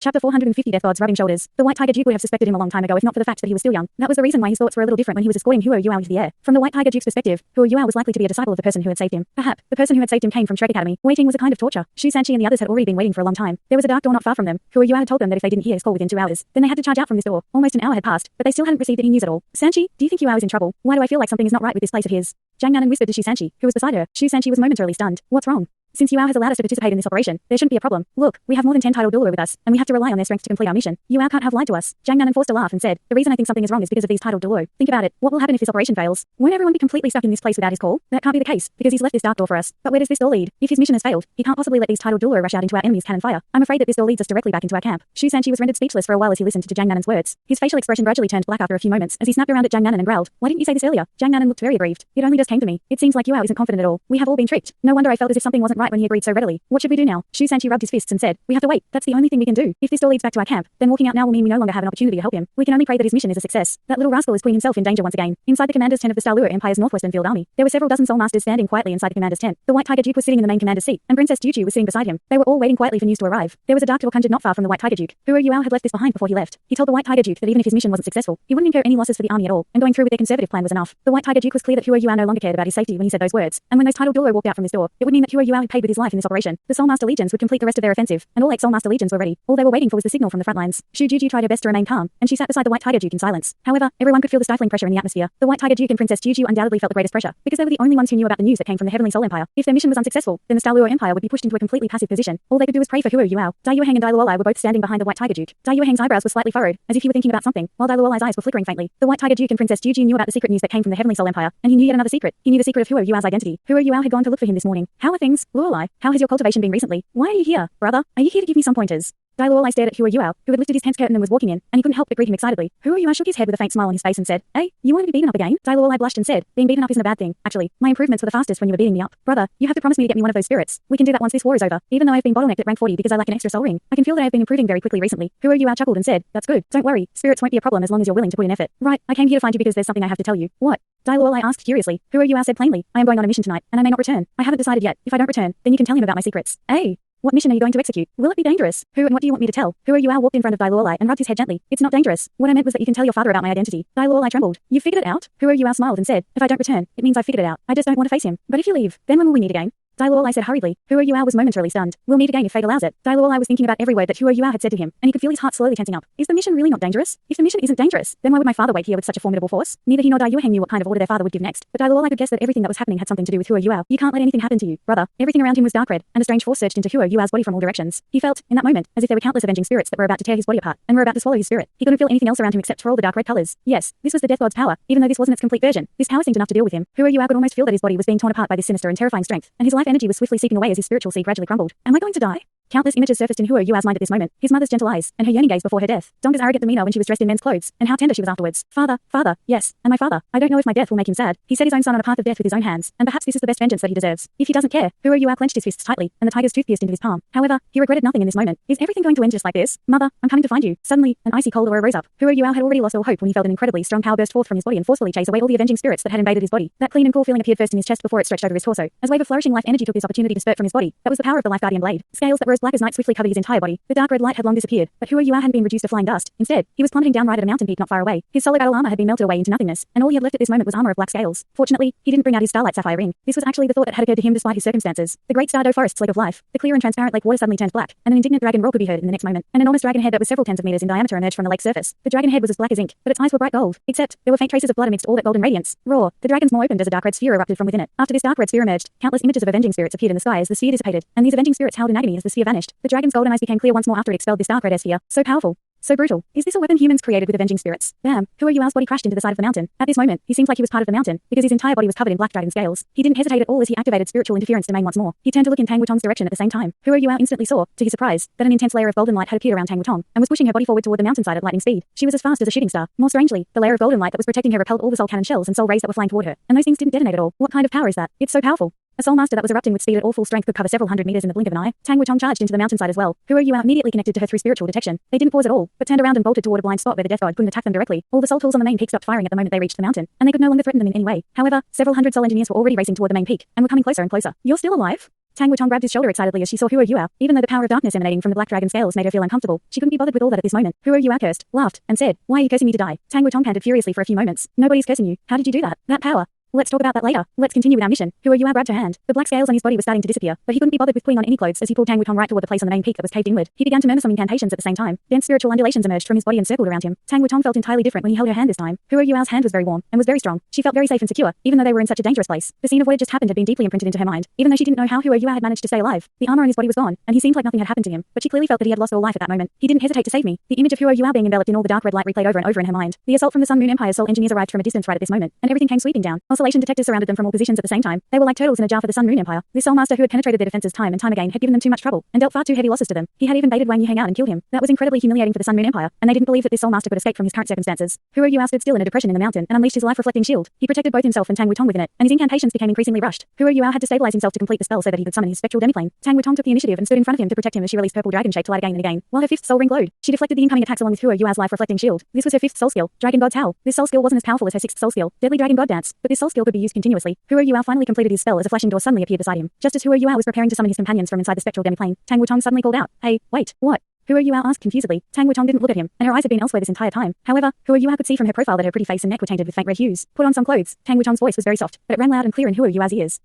Chapter 450 Death Gods rubbing shoulders. The White Tiger Duke would have suspected him a long time ago if not for the fact that he was still young. That was the reason why his thoughts were a little different when he was escorting Huo Yuao into the air. From the White Tiger Duke's perspective, Huo Yuao was likely to be a disciple of the person who had saved him. Perhaps the person who had saved him came from Shrek Academy. Waiting was a kind of torture. Shu Sanchi and the others had already been waiting for a long time. There was a dark door not far from them. Huo Yuao had told them that if they didn't hear his call within 2 hours, then they had to charge out from this door. Almost an hour had passed, but they still hadn't received any news at all. Sanchi, do you think Yuao is in trouble? Why do I feel like something is not right with this place of his? Zhang Nanan whispered to Shu Sanchi, who was beside her. Shu Sanchi was momentarily stunned. What's wrong? Since Yuao has allowed us to participate in this operation, there shouldn't be a problem. Look, we have more than 10 titled Duello with us, and we have to rely on their strength to complete our mission. Yuao can't have lied to us. Zhang Nanan forced a laugh and said, the reason I think something is wrong is because of these titled Duello. Think about it. What will happen if this operation fails? Won't everyone be completely stuck in this place without his call? That can't be the case, because he's left this dark door for us. But where does this door lead? If his mission has failed, he can't possibly let these titled Duello rush out into our enemy's cannon fire. I'm afraid that this door leads us directly back into our camp. Shu Sanchi was rendered speechless for a while as he listened to Zhang Nanan's words. His facial expression gradually turned black after a few moments as he snapped around at Zhang Nanan and growled, why didn't you say this earlier? Zhang Nanan looked very aggrieved. It only just came to me. It seems like Yuao isn't confident at all. We have all been tricked. No wonder I felt as if something wasn't right when he agreed so readily. What should we do now? Shu Sanchi rubbed his fists and said, we have to wait. That's the only thing we can do. If this door leads back to our camp, then walking out now will mean we no longer have an opportunity to help him. We can only pray that his mission is a success. That little rascal is putting himself in danger once again. Inside the commander's tent of the Star Luo Empire's Northwestern Field Army, there were several dozen soul masters standing quietly inside the commander's tent. The White Tiger Duke was sitting in the main commander's seat, and Princess Juju was sitting beside him. They were all waiting quietly for news to arrive. There was a dark door conjured not far from the White Tiger Duke. Huo Yuao had left this behind before he left. He told the White Tiger Duke that even if his mission wasn't successful, he wouldn't incur any losses for the army at all, and going through with their conservative plan was enough. The White Tiger Duke was clear that Huo Yuao no longer cared about his safety when he said those words, and when those titled Duello walked out from this door, it would mean that Huo Yuao had paid with his life in this operation. The Soul Master Legions would complete the rest of their offensive, and all 8 Soul Master Legions were ready. All they were waiting for was the signal from the front lines. Shu Juju tried her best to remain calm, and she sat beside the White Tiger Duke in silence. However, everyone could feel the stifling pressure in the atmosphere. The White Tiger Duke and Princess Juju undoubtedly felt the greatest pressure, because they were the only ones who knew about the news that came from the Heavenly Soul Empire. If their mission was unsuccessful, then the Star Luo Empire would be pushed into a completely passive position. All they could do was pray for Huo Yuao. Dai Yueheng and Dai Luolai were both standing behind the White Tiger Duke. Dai Yueheng's eyebrows were slightly furrowed, as if he were thinking about something, while Dai Luolai's eyes were flickering faintly. The White Tiger Duke and Princess Juju knew about the secret news that came from the Heavenly Soul Empire, and he knew yet another secret. He knew the secret of Huo Yuao's identity. Huo Yuao had gone to look for him this morning. How are things, Luolai? How has your cultivation been recently? Why are you here, brother? Are you here to give me some pointers? Dai Luolai stared at Huo Yuao, who had lifted his tent's curtain and was walking in, and he couldn't help but greet him excitedly. Huo Yuao shook his head with a faint smile on his face and said, hey, you want to be beaten up again? Dai Luolai blushed and said, being beaten up isn't a bad thing, actually. My improvements were the fastest when you were beating me up. Brother, you have to promise me to get me one of those spirits. We can do that once this war is over. Even though I've been bottlenecked at rank 40 because I lack an extra soul ring, I can feel that I've been improving very quickly recently. Huo Yuao chuckled and said, that's good. Don't worry, spirits won't be a problem as long as you're willing to put in effort. Right, I came here to find you because there's something I have to tell you. What? Dai Luolai asked curiously. Huo Yuao said plainly, I am going on a mission tonight, and I may not return. I haven't decided yet. If I don't return, then you can tell him about my secrets. Hey. What mission are you going to execute? Will it be dangerous? Who and what do you want me to tell? Huo Yuao walked in front of Dai Luolai and rubbed his head gently. It's not dangerous. What I meant was that you can tell your father about my identity. Dai Luolai trembled. You figured it out? Huo Yuao smiled and said, if I don't return, it means I figured it out. I just don't want to face him. But if you leave, then when will we meet again? Dai Luolai said hurriedly. Huo Yuao was momentarily stunned. We'll meet again if fate allows it. Dai Luolai was thinking about every word that Huo Yuao had said to him, and he could feel his heart slowly tensing up. Is the mission really not dangerous? If the mission isn't dangerous, then why would my father wait here with such a formidable force? Neither he nor Dai Yueheng knew what kind of order their father would give next, but Dai Luolai could guess that everything that was happening had something to do with Huo Yuao. You can't let anything happen to you, brother. Everything around him was dark red, and a strange force surged into Huo Yuao's body from all directions. He felt, in that moment, as if there were countless avenging spirits that were about to tear his body apart, and were about to swallow his spirit. He couldn't feel anything else around him except for all the dark red colors. Yes, this was the Death God's power, even though this wasn't its complete version. This power seemed enough to deal with him. Huo Yuao could almost feel that his body was being torn apart by this sinister and terrifying strength, and his life energy was swiftly seeping away as his spiritual seed gradually crumbled. Am I going to die? Countless images surfaced in Huo Yuao's mind at this moment. His mother's gentle eyes, and her yearning gaze before her death. Donga's arrogant demeanor when she was dressed in men's clothes, and how tender she was afterwards. Father, yes, and my father. I don't know if my death will make him sad. He set his own son on a path of death with his own hands, and perhaps this is the best vengeance that he deserves. If he doesn't care, Huo Yuao clenched his fists tightly, and the tiger's tooth pierced into his palm. However, he regretted nothing in this moment. Is everything going to end just like this? Mother, I'm coming to find you. Suddenly, an icy cold aura rose up. Huo Yuao had already lost all hope when he felt an incredibly strong power burst forth from his body and forcefully chase away all the avenging spirits that had invaded his body. That clean and cool feeling appeared first in his chest before it stretched over his torso. As wave of flourishing life energy took this opportunity to spurt from his body, that was the power of the Life Guardian blade. Scales that were as black as night swiftly covered his entire body. The dark red light had long disappeared, but Huo Yuao hadn't been reduced to flying dust. Instead, he was plummeting down right at a mountain peak not far away. His solid battle armor had been melted away into nothingness, and all he had left at this moment was armor of black scales. Fortunately, he didn't bring out his starlight sapphire ring. This was actually the thought that had occurred to him despite his circumstances. The great Stardow Forest's lake of life, the clear and transparent lake water suddenly turned black, and an indignant dragon roar could be heard in the next moment. An enormous dragon head that was several tens of meters in diameter emerged from the lake's surface. The dragon head was as black as ink, but its eyes were bright gold, except there were faint traces of blood amidst all that golden radiance. Roar! The dragon's maw opened as a dark red sphere erupted from within it. After this dark red sphere emerged, countless images of avenging spirits appeared in the sky as the sphere dissipated, and these avenging spirits howled in agony as the sphere vanished. The dragon's golden eyes became clear once more after it expelled this dark red sphere. So powerful. So brutal. Is this a weapon humans created with avenging spirits? Bam! Huo Yuao's body crashed into the side of the mountain. At this moment, he seemed like he was part of the mountain, because his entire body was covered in black dragon scales. He didn't hesitate at all as he activated spiritual interference domain once more. He turned to look in Tang Wutong's direction at the same time. Huo Yuao instantly saw, to his surprise, that an intense layer of golden light had appeared around Tang Wutong, and was pushing her body forward toward the mountainside at lightning speed. She was as fast as a shooting star. More strangely, the layer of golden light that was protecting her repelled all the soul cannon shells and soul rays that were flying toward her, and those things didn't detonate at all. What kind of power is that? It's so powerful. A soul master that was erupting with speed at all full strength could cover several hundred meters in the blink of an eye. Tang Wutong charged into the mountainside as well. Huo Yuao immediately connected to her through spiritual detection. They didn't pause at all, but turned around and bolted toward a blind spot where the Death God couldn't attack them directly. All the soul tools on the main peak stopped firing at the moment they reached the mountain, and they could no longer threaten them in any way. However, several hundred soul engineers were already racing toward the main peak, and were coming closer and closer. You're still alive? Tang Wutong grabbed his shoulder excitedly as she saw Huo Yuao. Even though the power of darkness emanating from the black dragon scales made her feel uncomfortable, she couldn't be bothered with all that at this moment. Huo Yuao cursed, laughed, and said, "Why are you cursing me to die?" Tang Wutong panted furiously for a few moments. "Nobody's cursing you. How did you do that? That power." "Let's talk about that later. Let's continue with our mission." Huo Yuao grabbed her hand. The black scales on his body were starting to disappear, but he couldn't be bothered with putting on any clothes as he pulled Tang Wutong right toward the place on the main peak that was caved inward. He began to murmur some incantations at the same time. Dense spiritual undulations emerged from his body and circled around him. Tang Wutong felt entirely different when he held her hand this time. Huo Yuao's hand was very warm and was very strong. She felt very safe and secure, even though they were in such a dangerous place. The scene of what had just happened had been deeply imprinted into her mind, even though she didn't know how Huo Yuao had managed to stay alive. The armor on his body was gone, and he seemed like nothing had happened to him, but she clearly felt that he had lost all life at that moment. He didn't hesitate to save me. The image of Huo Yuao being enveloped in all the dark red light replayed over and over in her mind. The assault from the Sun Moon Empire's Soul Engineers arrived from a distance right at this moment, and everything came sweeping down. Oscillation detectors surrounded them from all positions at the same time. They were like turtles in a jar for the Sun Moon Empire. This Soul Master who had penetrated their defenses time and time again had given them too much trouble and dealt far too heavy losses to them. He had even baited Wang Yu hang out and killed him. That was incredibly humiliating for the Sun Moon Empire, and they didn't believe that this Soul Master could escape from his current circumstances. Huo Yuao stood still in a depression in the mountain and unleashed his life-reflecting shield. He protected both himself and Tang Wutong within it, and his incantations became increasingly rushed. Huo Yuao had to stabilize himself to complete the spell so that he could summon his spectral demiplane. Tang Wutong took the initiative and stood in front of him to protect him as she released purple dragon shape to light again and again, while her fifth soul ring glowed. She deflected the incoming attacks along with Huo Yuao's life-reflecting shield. This was her fifth soul skill, Dragon God's Howl. This soul skill wasn't as powerful as her sixth soul skill, Deadly Dragon God Dance, but this soul skill could be used continuously. Huo Yuao finally completed his spell as a flashing door suddenly appeared beside him. Just as Huo Yuao was preparing to summon his companions from inside the spectral demiplane, Tang Wutong suddenly called out, "Hey, wait, what?" Huo Yuao asked confusedly. Tang Wutong didn't look at him, and her eyes had been elsewhere this entire time. However, Huo Yuao could see from her profile that her pretty face and neck were tainted with faint red hues. "Put on some clothes." Tang Wutong's voice was very soft, but it rang loud and clear in Huo Yuao's ears.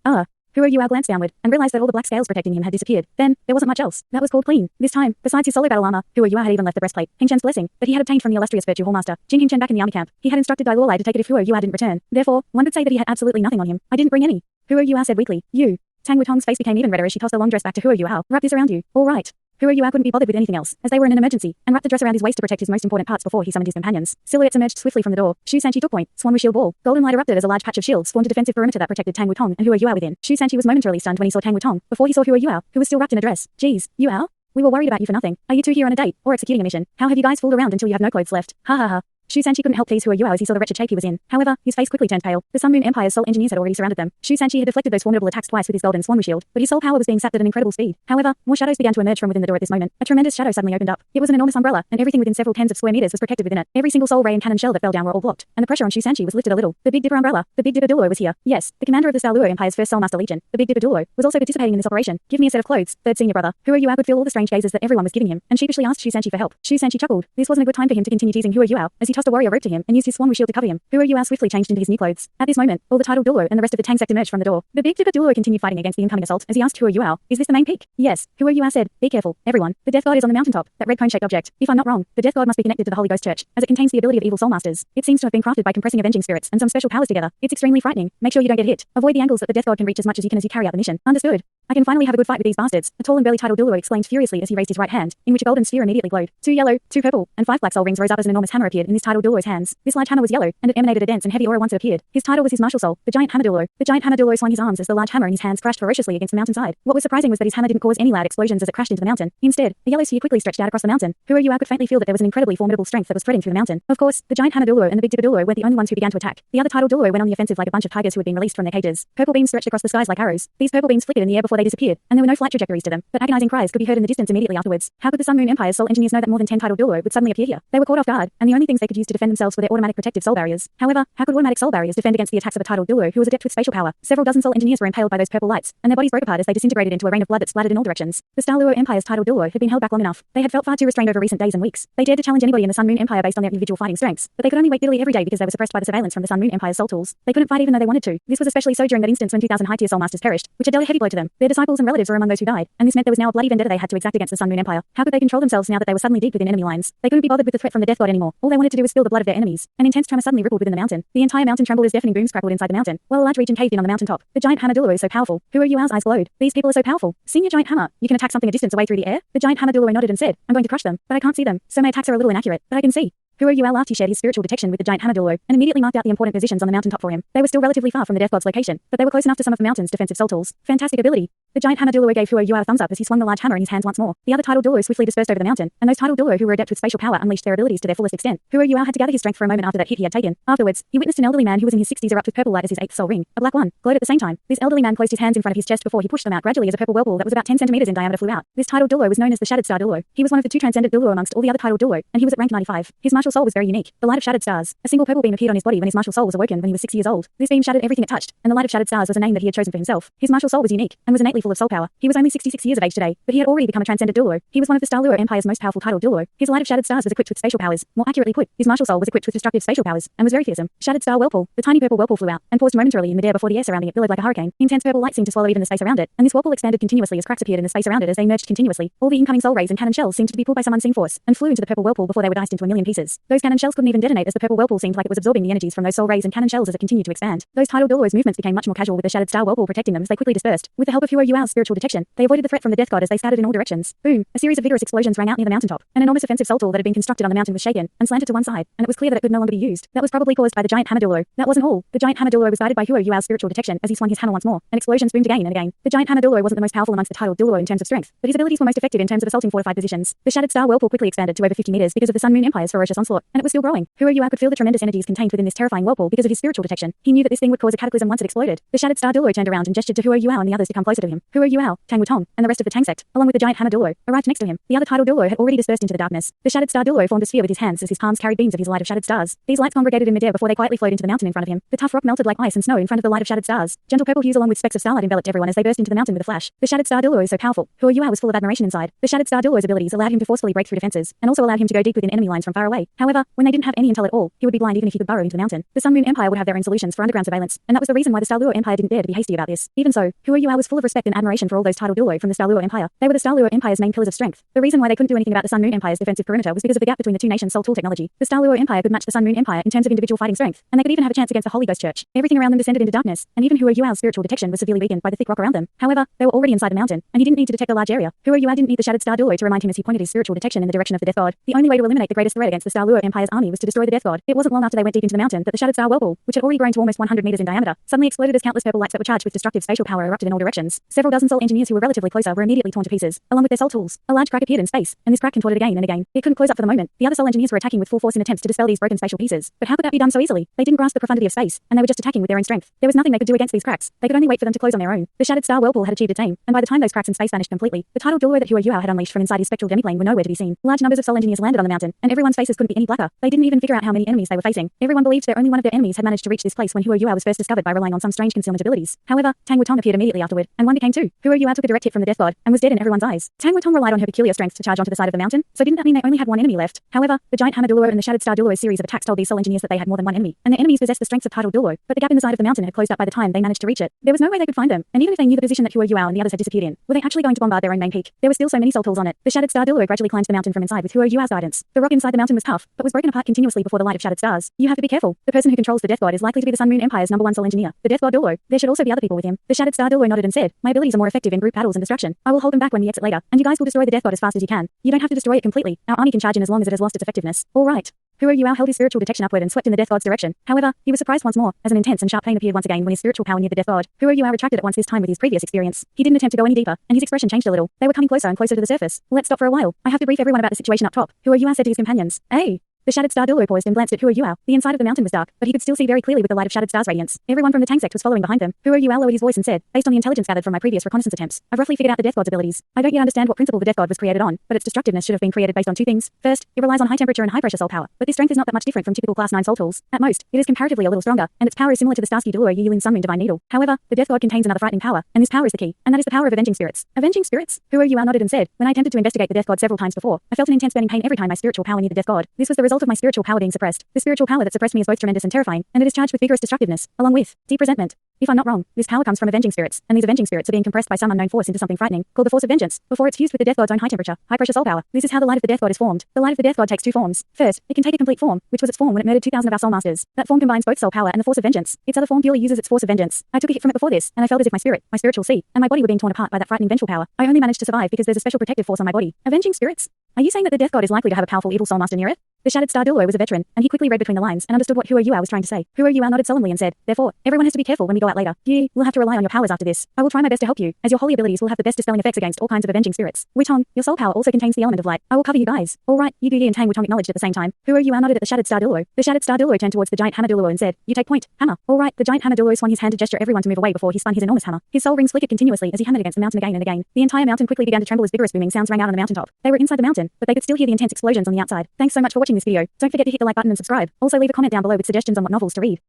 Huo Yuao glanced downward and realized that all the black scales protecting him had disappeared. Then, there wasn't much else. That was called clean. This time, besides his solo battle armor, Huo Yuao had even left the breastplate, Hing Chen's blessing, that he had obtained from the illustrious virtue hallmaster, Jing Hing Chen back in the army camp. He had instructed Dai Luolai to take it if Huo Yuao didn't return. Therefore, one could say that he had absolutely nothing on him. "I didn't bring any." Huo Yuao said weakly. "You." Tang Wutong's face became even redder as she tossed the long dress back to Huo Yuao. "Wrap this around you. All right." Huo Yuao couldn't be bothered with anything else, as they were in an emergency, and wrapped the dress around his waist to protect his most important parts before he summoned his companions. Silhouettes emerged swiftly from the door. Shu Sanqi took point. Swan with shield wall. Golden light erupted as a large patch of shields formed a defensive perimeter that protected Tang Wutong and Huo Yuao within. Shu Sanqi was momentarily stunned when he saw Tang Wutong, before he saw Huo Yuao, who was still wrapped in a dress. "Geez, Yuao? We were worried about you for nothing. Are you two here on a date, or executing a mission? How have you guys fooled around until you have no clothes left? Ha ha ha." Shu Sanqi couldn't help tease Huo Yuao as he saw the wretched shape he was in. However, his face quickly turned pale. The Sun Moon Empire's Soul Engineers had already surrounded them. Shu Sanqi had deflected those formidable attacks twice with his golden swan shield, but his soul power was being sapped at an incredible speed. However, more shadows began to emerge from within the door at this moment. A tremendous shadow suddenly opened up. It was an enormous umbrella, and everything within several tens of square meters was protected within it. Every single soul ray and cannon shell that fell down were all blocked, and the pressure on Shu Sanqi was lifted a little. The Big Dipper umbrella. The Big Dipper Duo was here. Yes, the commander of the Star Luo Empire's first Soul Master Legion, the Big Dipper Duo, was also participating in this operation. "Give me a set of clothes," third senior brother. Huo Yuao could feel all the strange gazes that everyone was giving him, and sheepishly asked Shu Sanqi for help. Shu Sanqi chuckled. This wasn't a good time for him to continue teasing Huo Yuao, as he tossed a warrior rope to him and used his swan shield to cover him. Huo Yuao swiftly changed into his new clothes. At this moment, all the titled Duo and the rest of the Tang sect emerged from the door. The Big Dipper Duo continued fighting against the incoming assault as he asked Huo Yuao, "Is this the main peak?" "Yes." Huo Yuao said, "Be careful, everyone. The Death God is on the mountaintop, that red cone-shaped object. If I'm not wrong, the Death God must be connected to the Holy Ghost Church, as it contains the ability of evil soul masters. It seems to have been crafted by compressing avenging spirits and some special powers together. It's extremely frightening. Make sure you don't get hit. Avoid the angles that the Death God can reach as much as you can as you carry out the mission. Understood?" "I can finally have a good fight with these bastards," a tall and burly titled Duo exclaimed furiously as he raised his right hand, in which a golden sphere immediately glowed. 2 yellow, 2 purple, and 5 black soul rings rose up as an enormous hammer appeared in this titled Duo's hands. This large hammer was yellow, and it emanated a dense and heavy aura once it appeared. His title was his martial soul, the giant hammer Duo. The giant hammer Duo swung his arms as the large hammer in his hands crashed ferociously against the mountainside. What was surprising was that his hammer didn't cause any loud explosions as it crashed into the mountain. Instead, a yellow sphere quickly stretched out across the mountain. Huo Yuao could faintly feel that there was an incredibly formidable strength that was spreading through the mountain. Of course, the giant hammer Duo and the Big Dipper Duo weren't the only ones who began to attack. The other titled Duo went on the offensive like a bunch of tigers who had been released from their cages. Purple beams stretched across the skies like arrows. These purple beams flickered in the air before they disappeared, and there were no flight trajectories to them, but agonizing cries could be heard in the distance immediately afterwards. How could the Sun Moon Empire's Soul Engineers know that more than 10 titled Duo would suddenly appear here? They were caught off guard, and the only things they could use to defend themselves were their automatic protective soul barriers. However, how could automatic soul barriers defend against the attacks of a titled Duo who was adept with spatial power? Several dozen Soul Engineers were impaled by those purple lights, and their bodies broke apart as they disintegrated into a rain of blood that splattered in all directions. The Star Luo Empire's titled Duo had been held back long enough. They had felt far too restrained over recent days and weeks. They dared to challenge anybody in the Sun Moon Empire based on their individual fighting strengths, but they could only wait bitterly every day because they were suppressed by the surveillance from the Sun Moon Empire's soul tools. They couldn't fight even though they wanted to. This was especially so during that instance when 2,000 high-tier soul masters perished, which had dealt a heavy blow to them. Their disciples and relatives were among those who died, and this meant there was now a bloody vendetta they had to exact against the Sun Moon Empire. How could they control themselves now that they were suddenly deep within enemy lines? They couldn't be bothered with the threat from the Death God anymore. All they wanted to do was spill the blood of their enemies. An intense tremor suddenly rippled within the mountain. The entire mountain trembled as deafening booms crackled inside the mountain, while a large region caved in on the mountaintop. The giant hammer Duo is so powerful. Huo Yuao's eyes glowed. These people are so powerful. Senior giant hammer, you can attack something a distance away through the air? The giant hammer Duo nodded and said, "I'm going to crush them, but I can't see them, so my attacks are a little inaccurate, but I can see." Huo Yuao laughed. He shared his spiritual detection with the giant hammer Duo, and immediately marked out the important positions on the mountaintop for him. They were still relatively far from the Death God's location, but they were close enough to some of the mountain's defensive soul tools. Fantastic ability. The giant hammer Duo gave Huo Yuao a thumbs up as he swung the large hammer in his hands once more. The other titled Duo swiftly dispersed over the mountain, and those titled Duo who were adept with spatial power unleashed their abilities to their fullest extent. Huo Yuao had to gather his strength for a moment after that hit he had taken. Afterwards, he witnessed an elderly man who was in his 60s erupt with purple light as his 8th soul ring. A black one glowed at the same time. This elderly man closed his hands in front of his chest before he pushed them out gradually as a purple whirlpool that was about 10 centimeters in diameter flew out. This titled Duo was known as the Shattered Star Duo. He was one of the 2 transcendent Duo amongst all the other titled Duo, and he was at rank 95. His martial soul was very unique. The light of shattered stars. A single purple beam appeared on his body when his martial soul was awoken when he was 6 years old. This beam shattered everything it touched, and the light of shattered stars was a name that he had chosen for himself. His martial soul was unique, and was innately completely full of soul power. He was only 66 years of age today, but he had already become a transcendent Duo. He was one of the Star Luo Empire's most powerful titled Duo. His Light of Shattered Stars was equipped with spatial powers. More accurately put, his martial soul was equipped with destructive spatial powers, and was very fearsome. Shattered Star Whirlpool. The tiny purple whirlpool flew out, and paused momentarily in midair before the air surrounding it billowed like a hurricane. Intense purple light seemed to swallow even the space around it, and this whirlpool expanded continuously as cracks appeared in the space around it as they merged continuously. All the incoming soul rays and cannon shells seemed to be pulled by some unseen force, and flew into the purple whirlpool before they were diced into a million pieces. Those cannon shells couldn't even detonate as the purple whirlpool seemed like it was absorbing the energies from those soul rays and cannon shells as it continued to expand. Those tidal Duo's movements became much more casual with the Shattered Star Whirlpool protecting them as they quickly dispersed. With the help of Huo Yuao's spiritual detection, they avoided the threat from the Death God as they scattered in all directions. Boom! A series of vigorous explosions rang out near the mountaintop. An enormous offensive soul tool that had been constructed on the mountain was shaken and slanted to one side, and it was clear that it could no longer be used. That was probably caused by the giant hammer Duo. That wasn't all. The giant hammer Duo was guided by Huo Yuao's spiritual detection as he swung his hammer once more, and explosions boomed again and again. The giant hammer Duo wasn't the most powerful amongst the tidal Duo in terms of strength, but his abilities were most effective in terms of assaulting fortified positions. The Shattered Star Whirlpool quickly expanded to over 50 meters because of the Sun Moon Empire's ferocious onslaught, and it was still growing. Huo Yuao could feel the tremendous energies contained within this terrifying whirlpool because of his spiritual detection. He knew that this thing would cause a cataclysm once it exploded. The Shattered Star Duo turned around and gestured to Huo Yuao and the others to come closer to him. Huo Yuao, Tang Wutong, and the rest of the Tang sect, along with the giant hammer Duo, arrived next to him. The other tidal Duo had already dispersed into the darkness. The Shattered Star Duo formed a sphere with his hands as his palms carried beams of his Light of Shattered Stars. These lights congregated in midair before they quietly flowed into the mountain in front of him. The tough rock melted like ice and snow in front of the Light of Shattered Stars. Gentle purple hues along with specks of starlight enveloped everyone as they burst into the mountain with a flash. The Shattered Star Duo is so powerful. Huo Yuao was full of admiration inside. The Shattered Star Duo's abilities allowed him to forcefully break through defenses, and also allowed him to go deep within enemy lines from far away. However, when they didn't have any intel at all, he would be blind even if he could burrow into the mountain. The Sun Moon Empire would have their own solutions for underground surveillance, and that was the reason why the Star Luo Empire didn't dare to be hasty about this. Even so, Huo Yuao was full of respect and admiration for all those tidal Duo from the Star Luo Empire. They were the Star Luo Empire's main pillars of strength. The reason why they couldn't do anything about the Sun Moon Empire's defensive perimeter was because of the gap between the two nations' soul tool technology. The Star Luo Empire could match the Sun Moon Empire in terms of individual fighting strength, and they could even have a chance against the Holy Ghost Church. Everything around them descended into darkness, and even Huo Yuao's spiritual detection was severely weakened by the thick rock around them. However, they were already inside the mountain, and he didn't need to detect a large area. Huo Yuao didn't need the Shattered Star Duo to remind him as he pointed his spiritual detection in the direction of the Death God. The only way to eliminate the greatest threat against the Star Luo Empire's army was to destroy the Death God. It wasn't long after they went deep into the mountain that the Shattered Star Whirlpool, which had already grown to almost 100 meters in diameter, suddenly exploded as countless purple lights that were charged with destructive spatial power erupted in all directions. Several dozen soul engineers who were relatively closer were immediately torn to pieces, along with their soul tools. A large crack appeared in space, and this crack contorted again and again. It couldn't close up for the moment. The other soul engineers were attacking with full force in attempts to dispel these broken spatial pieces. But how could that be done so easily? They didn't grasp the profundity of space, and they were just attacking with their own strength. There was nothing they could do against these cracks. They could only wait for them to close on their own. The Shattered Star Whirlpool had achieved its aim, and by the time those cracks in space vanished completely, the tidal Duo that Huo Yuao had unleashed from inside his spectral demiplane were nowhere to be seen. Large numbers of soul engineers landed on the mountain, and everyone's faces couldn't be any blacker. They didn't even figure out how many enemies they were facing. Everyone believed that only one of their enemies had managed to reach this place when Huo Yuao was first discovered by relying on some strange concealment abilities. However, Tang Wutong appeared immediately afterward, and one became two. Huo Yuao took a direct hit from the Death God, and was dead in everyone's eyes. Tang Wutong relied on her peculiar strength to charge onto the side of the mountain, so didn't that mean they only had one enemy left? However, the giant hammer Duo and the Shattered Star Duo's series of attacks told these soul engineers that they had more than one enemy, and their enemies possessed the strengths of tidal Duo, but the gap in the side of the mountain had closed up by the time they managed to reach it. There was no way they could find them, and even if they knew the position that Huo Yuao and the others had disappeared in, were they actually going to bombard their own main peak? There were still so many soul tools on it. The Shattered Star Duo gradually climbed the mountain from inside with Huo Yuao's guidance. The rock inside the mountain was tough, but was broken apart continuously before the Light of Shattered Stars. You have to be careful. The person who controls the Death God is likely to be the Sun Moon Empire's #1 soul engineer, the Death God Duo. There should also be other people with him. The Shattered Star Duo nodded and said, "My abilities are more effective in group battles and destruction. I will hold them back when we exit later, and you guys will destroy the Death God as fast as you can. You don't have to destroy it completely. Our army can charge in as long as it has lost its effectiveness. All right." Huo Yuao held his spiritual detection upward and swept in the Death God's direction. However, he was surprised once more, as an intense and sharp pain appeared once again when his spiritual power neared the Death God. Huo Yuao retracted at once this time with his previous experience. He didn't attempt to go any deeper, and his expression changed a little. They were coming closer and closer to the surface. "Let's stop for a while. I have to brief everyone about the situation up top," Huo Yuao said to his companions. "Hey!" The Shattered Star Duo paused and glanced at Huo Yuao. The inside of the mountain was dark, but he could still see very clearly with the Light of Shattered Stars radiance. Everyone from the Tang sect was following behind them. Huo Yuao lowered his voice and said, "Based on the intelligence gathered from my previous reconnaissance attempts, I've roughly figured out the Death God's abilities. I don't yet understand what principle the Death God was created on, but its destructiveness should have been created based on two things. First, it relies on high temperature and high pressure soul power, but this strength is not that much different from typical Class 9 soul tools. At most, it is comparatively a little stronger, and its power is similar to the Starsky Duo Yulin Sun Moon Divine Needle. However, the Death God contains another frightening power, and this power is the key, and that is the power of avenging spirits." Avenging spirits? Huo Yuao nodded and said, "When I attempted to investigate the Death God several times before, I felt an intense burning pain every time my spiritual power neared the Death God. This was the result of my spiritual power being suppressed. The spiritual power that suppressed me is both tremendous and terrifying, and it is charged with vigorous destructiveness, along with deep resentment. If I'm not wrong, this power comes from avenging spirits, and these avenging spirits are being compressed by some unknown force into something frightening, called the Force of Vengeance, before it's fused with the Death God's own high temperature, high pressure soul power. This is how the Light of the Death God is formed. The Light of the Death God takes two forms. First, it can take a complete form, which was its form when it murdered 2,000 of our soul masters. That form combines both soul power and the Force of Vengeance. Its other form purely uses its Force of Vengeance. I took a hit from it before this, and I felt as if my spirit, my spiritual seed, and my body were being torn apart by that frightening vengeful power. I only managed to survive because there's a special protective force on my body. Avenging spirits? Are you saying that the Death God is likely to have a powerful evil soul master near it?" The Shattered Star Duo was a veteran, and he quickly read between the lines and understood what Huo Yuao was trying to say. Huo Yuao nodded solemnly and said, "Therefore, everyone has to be careful when we go out later. You will have to rely on your powers after this. I will try my best to help you, as your holy abilities will have the best dispelling effects against all kinds of avenging spirits. Wutong, your soul power also contains the element of light. I will cover you guys." "All right," Yu Guyi and Tang Wutong acknowledged at the same time. Huo Yuao nodded at the Shattered Star Duo. The Shattered Star Duo turned towards the giant hammer Duo and said, "You take point, hammer." "All right." The giant hammer Duo swung his hand to gesture everyone to move away before he spun his enormous hammer. His soul rings flickered continuously as he hammered against the mountain again and again. The entire mountain quickly began to tremble as vigorous booming sounds rang out on the mountaintop. They were inside the mountain, but they could still hear the intense explosions on the outside. Thanks so much for watching this video. Don't forget to hit the like button and subscribe. Also leave a comment down below with suggestions on what novels to read.